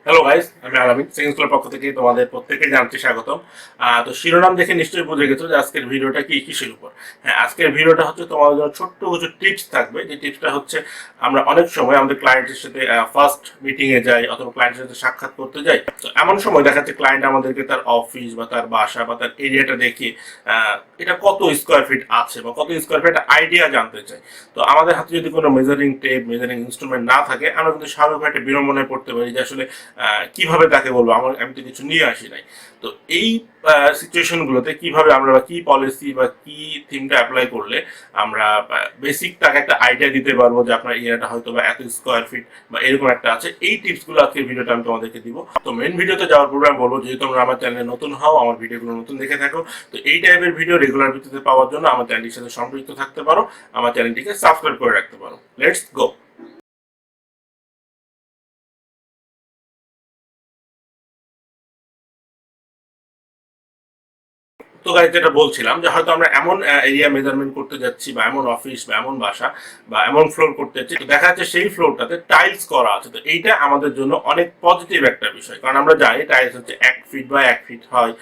Hello guys, আমি আলামিন second স্কুলের পক্ষ থেকে তোমাদের প্রত্যেককে জানাতে স্বাগতম। তো শিরোনাম দেখে নিশ্চয়ই বুঝে গেছো যে আজকের ভিডিওটা কি কিসের উপর। হ্যাঁ, আজকের ভিডিওটা হচ্ছে তোমাদের জন্য ছোট্ট কিছু টিপস থাকবে। যে টিপসটা হচ্ছে আমরা অনেক সময় আমাদের ক্লায়েন্টের সাথে ফার্স্ট মিটিং এ যাই অথবা ক্লায়েন্টের সাথে সাক্ষাৎ করতে যাই। তো এমন সময় দেখা যাচ্ছে ক্লায়েন্ট আমাদেরকে তার অফিস বা তার বাসা বা তার এরিয়াটা দেখে এটা কত স্কোয়ার ফিট আছে বা কত স্কোয়ার ফিট আইডিয়া জানতে চাই। তো আমাদের হাতে যদি কোনো মেজারিং টেপ মেজারিং ইনস্ট্রুমেন্ট না থাকে, আমরা কিন্তু স্বাভাবিকভাবে একটা বিড়ম্বনায় পড়তে পারি যে আসলে কিভাবে তাকে বলবো, আমি তো কিছু নিয়ে আসি নাই। তো এই সিচুয়েশন গুলোতে কিভাবে আমরা বা কি পলিসি বা কি থিমটা অ্যাপ্লাই করলে আমরা বেসিক তাকে একটা আইডিয়া দিতে পারবো যে আপনার এরিয়াটা হয়তো বা এত স্কোয়ার ফিট বা এরকম একটা আছে। এই টিপস গুলো আজকে ভিডিওটা আমি তোমাদেরকে দিব। তো মেন ভিডিওতে যাওয়ার পূর্বে আমি বলবো, যেহেতু তোমরা আমার চ্যানেলে নতুন হও, আমার ভিডিওগুলো নতুন দেখে থাকো, তো এই টাইপের ভিডিও রেগুলার ভিত্তিতে পাওয়ার জন্য আমার চ্যানেলটির সাথে সম্পৃক্ত থাকতে পারো, আমার চ্যানেলটিকে সাবস্ক্রাইব করে রাখতে পারো। Let's go. তো গাইজ, যেটা বলছিলাম যে হয়তো আমরা এমন এরিয়া মেজারমেন্ট করতে যাচ্ছি বা এমন অফিস বা এমন বাসা বা এমন ফ্লোর করতে যাচ্ছি, তো দেখা যাচ্ছে সেই ফ্লোরটাতে টাইলস করা আছে। তো এইটা আমাদের জন্য অনেক পজিটিভ একটা বিষয়, কারণ আমরা জানি টাইলস হচ্ছে 1 ফিট বাই 1 ফিট হয়,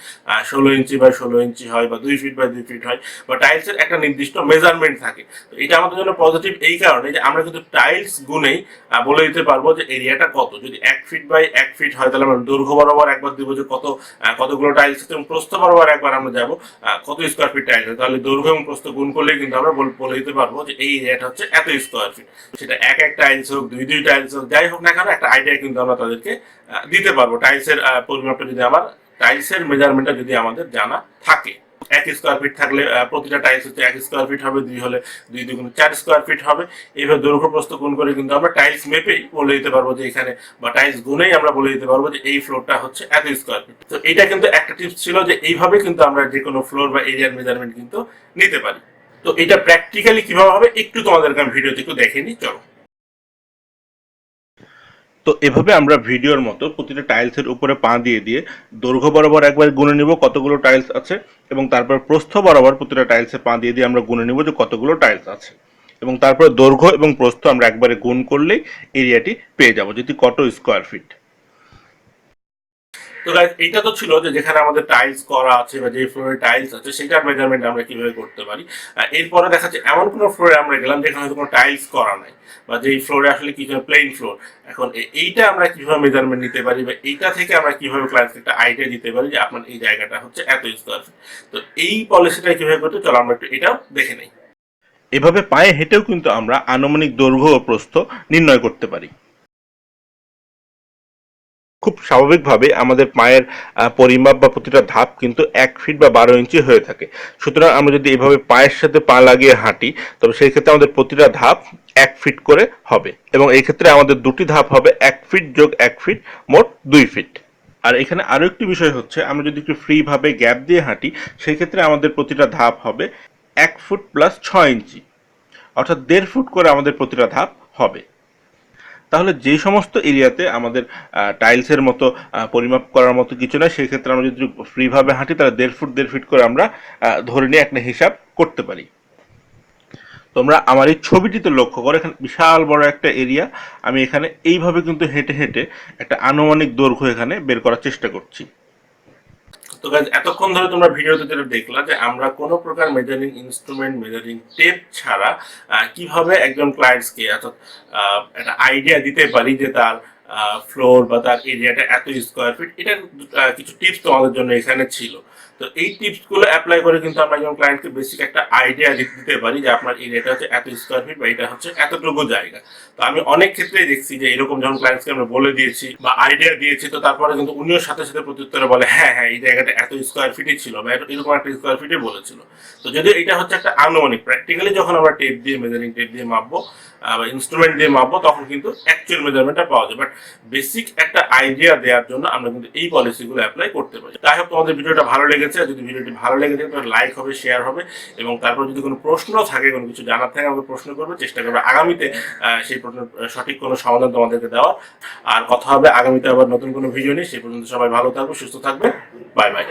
16 ইঞ্চি বাই 16 ইঞ্চি হয়, বা 2 ফিট বাই 2 ফিট হয়, বা টাইলসের একটা নির্দিষ্ট মেজারমেন্ট থাকে। তো এটা আমাদের জন্য পজিটিভ এই কারণে যে আমরা কিন্তু টাইলস গুনেই বলে দিতে পারবো যে এরিয়াটা কত। যদি 1 ফিট বাই 1 ফিট হয়, তাহলে আমরা দৈর্ঘ্য বরাবর একবার দিব যে কতগুলো টাইলস আছে, এবং প্রস্থ বরাবর একবার আমরা যাবো কত স্কোয়ার ফিট টাইলস আছে। তাহলে দৈর্ঘ্য এবং প্রস্থ গুণ করলে কিন্তু আমরা বলে দিতে পারবো যে এই এরিয়াটা হচ্ছে এত স্কোয়ার ফিট। সেটা এক টাইলস হোক, দুই টাইলস হোক, যাই হোক না কেন, একটা আইডিয়া কিন্তু আমরা তাদেরকে দিতে পারবো। টাইলসের পরিমাপটা যদি টাইলসের মেজারমেন্টটা যদি আমাদের জানা থাকে। 1 স্কোয়ার ফিট থাকলে প্রতিটা টাইলস হচ্ছে 1 স্কোয়ার ফিট হবে, 2 হলে 2 × 4 স্কোয়ার ফিট হবে। এইভাবে দৈর্ঘ্য প্রস্থ গুণ করে কিন্তু আমরা টাইলস মেপেই বলে দিতে পারবো যে এখানে, বা টাইলস গুনেই আমরা বলে দিতে পারবো যে এই ফ্লোরটা হচ্ছে এত স্কোয়ার ফিট। তো এটা কিন্তু একটা টিপস ছিল যে এইভাবে কিন্তু আমরা যে কোনো ফ্লোর বা এরিয়ার মেজারমেন্ট কিন্তু নিতে পারি। তো এটা প্র্যাকটিক্যালি কিভাবে হবে একটু তোমাদেরকে আমি ভিডিওতে একটু দেখে নিই, চলো। তো এভাবে আমরা ভিডিওর মতো প্রতিটা টাইলসের উপরে পা দিয়ে দিয়ে দৈর্ঘ্য বরাবর একবার গুনে নিব কতগুলো টাইলস আছে, এবং তারপর প্রস্থ বরাবর প্রতিটা টাইলসে পা দিয়ে দিয়ে আমরা গুনে নিব যে কতগুলো টাইলস আছে, এবং তারপর দৈর্ঘ্য এবং প্রস্থ আমরা একবারে গুণ করলেই এরিয়াটি পেয়ে যাব, যেটি কত স্কোয়ার ফিট। তো গাইস, এইটা তো ছিল যে যেখানে আমাদের টাইলস করা আছে বা যে ফ্লোরে টাইলস আছে সেটার মেজারমেন্ট আমরা কিভাবে করতে পারি। এরপরে দেখা যাচ্ছে এমন কোনো ফ্লোরে আমরা গেলাম যেখানে হয়তো কোনো টাইলস করা নাই, বা যেই ফ্লোরে আসলে কি প্লেন ফ্লোর। এখন এইটা আমরা কিভাবে মেজারমেন্ট নিতে পারি, বা এইটা থেকে আমরা কিভাবে ক্লায়েন্টকে একটা আইডিয়া দিতে পারি যে আপনার এই জায়গাটা হচ্ছে এত স্কোয়ার ফিট। তো এই পলিসিটা কিভাবে করতে, চলো আমরা একটু এটাও দেখে নেই। এভাবে পায়ে হেঁটেও কিন্তু আমরা আনুমানিক দৈর্ঘ্য ও প্রস্থ নির্ণয় করতে পারি। খুব স্বাভাবিকভাবে আমাদের পায়ের পরিমাপ বা প্রতিটা ধাপ কিন্তু 1 ফিট বা 12 ইঞ্চি হয়ে থাকে। সুতরাং আমরা যদি এভাবে পায়ের সাথে পা লাগিয়ে হাঁটি, তবে সেই ক্ষেত্রে আমাদের প্রতিটা ধাপ 1 ফিট করে হবে, এবং এই ক্ষেত্রে আমাদের দুটি ধাপ হবে 1 ফিট যোগ 1 ফিট, মোট 2 ফিট। আর এখানে আরো একটি বিষয় হচ্ছে, আমরা যদি একটু ফ্রি ভাবে গ্যাপ দিয়ে হাঁটি, সেই ক্ষেত্রে আমাদের প্রতিটা ধাপ হবে 1 ফুট প্লাস 6 ইঞ্চি, অর্থাৎ 1.5 ফুট করে আমাদের প্রতিটা ধাপ হবে। তাহলে যে সমস্ত এরিয়াতে আমাদের টাইলসের মতো পরিমাপ করার মতো কিছু নয়, সেই ক্ষেত্রে আমরা যদি ফ্রিভাবে হাঁটি, তাহলে 1.5 ফুট করে আমরা ধরে নিয়ে একটা হিসাব করতে পারি। তোমরা আমার এই ছবিটিতে লক্ষ্য করো, এখানে বিশাল বড় একটা এরিয়া। আমি এখানে এইভাবে কিন্তু হেঁটে হেঁটে একটা আনুমানিক দৈর্ঘ্য এখানে বের করার চেষ্টা করছি। তো গাইজ, এতক্ষণ ধরে তোমরা ভিডিওতে যেটা দেখলা যে আমরা কোনো প্রকার মেজারিং ইনস্ট্রুমেন্ট মেজারিং টেপ ছাড়া কিভাবে একজন ক্লায়েন্টসকে অর্থাৎ একটা আইডিয়া দিতে পারি যে তার ফ্লোর বা তার এরিয়াটা এত স্কোয়ার ফিট। এটা কিছু টিপস তোমাদের জন্য এখানে ছিল। তো এই টিপস গুলো অ্যাপ্লাই করে কিন্তু আমরা একজন ক্লায়েন্টকে বেসিক একটা আইডিয়া দিতে পারি যে আপনার এরিয়াটা হচ্ছে এত স্কোয়ার ফিট বা এটা হচ্ছে এতটুকু জায়গা। তো আমি অনেক ক্ষেত্রেই দেখছি যে এরকম যখন ক্লায়েন্টসকে আমরা বলে দিয়েছি বা আইডিয়া দিয়েছি, তো তারপরে কিন্তু উনিও সাথে সাথে প্রত্যুত্তরে বলে হ্যাঁ হ্যাঁ, এই জায়গাটা এত স্কোয়ার ফিটই ছিল বা এরকম একটা স্কোয়ার ফিটে বলেছিল। তো যদিও এটা হচ্ছে একটা আনুমানিক, প্র্যাকটিক্যালি যখন আমরা টেপ দিয়ে মেজারিং টেপ দিয়ে মাপবো বা ইনস্ট্রুমেন্ট দিয়ে মাপবো, তখন কিন্তু অ্যাকচুয়াল মেজারমেন্টটা পাওয়া যায়। বাট বেসিক একটা আইডিয়া দেওয়ার জন্য আমরা কিন্তু এই পলিসিগুলো অ্যাপ্লাই করতে পারি। যাই হোক, তোমাদের ভিডিওটা ভালো লেগেছে। যদি ভিডিওটি ভালো লেগে থাকে তাহলে লাইক হবে, শেয়ার হবে, এবং তারপর যদি কোনো প্রশ্ন থাকে, কোনো কিছু জানার থাকে, আমাকে প্রশ্ন করবে, চেষ্টা করবে আগামীতে সেই প্রশ্নের সঠিক কোনো সমাধান তোমাদেরকে দেওয়ার। আর কথা হবে আগামীতে আবার নতুন কোনো ভিডিও নিয়ে। সেই পর্যন্ত সবাই ভালো থাকবে, সুস্থ থাকবে। Bye bye.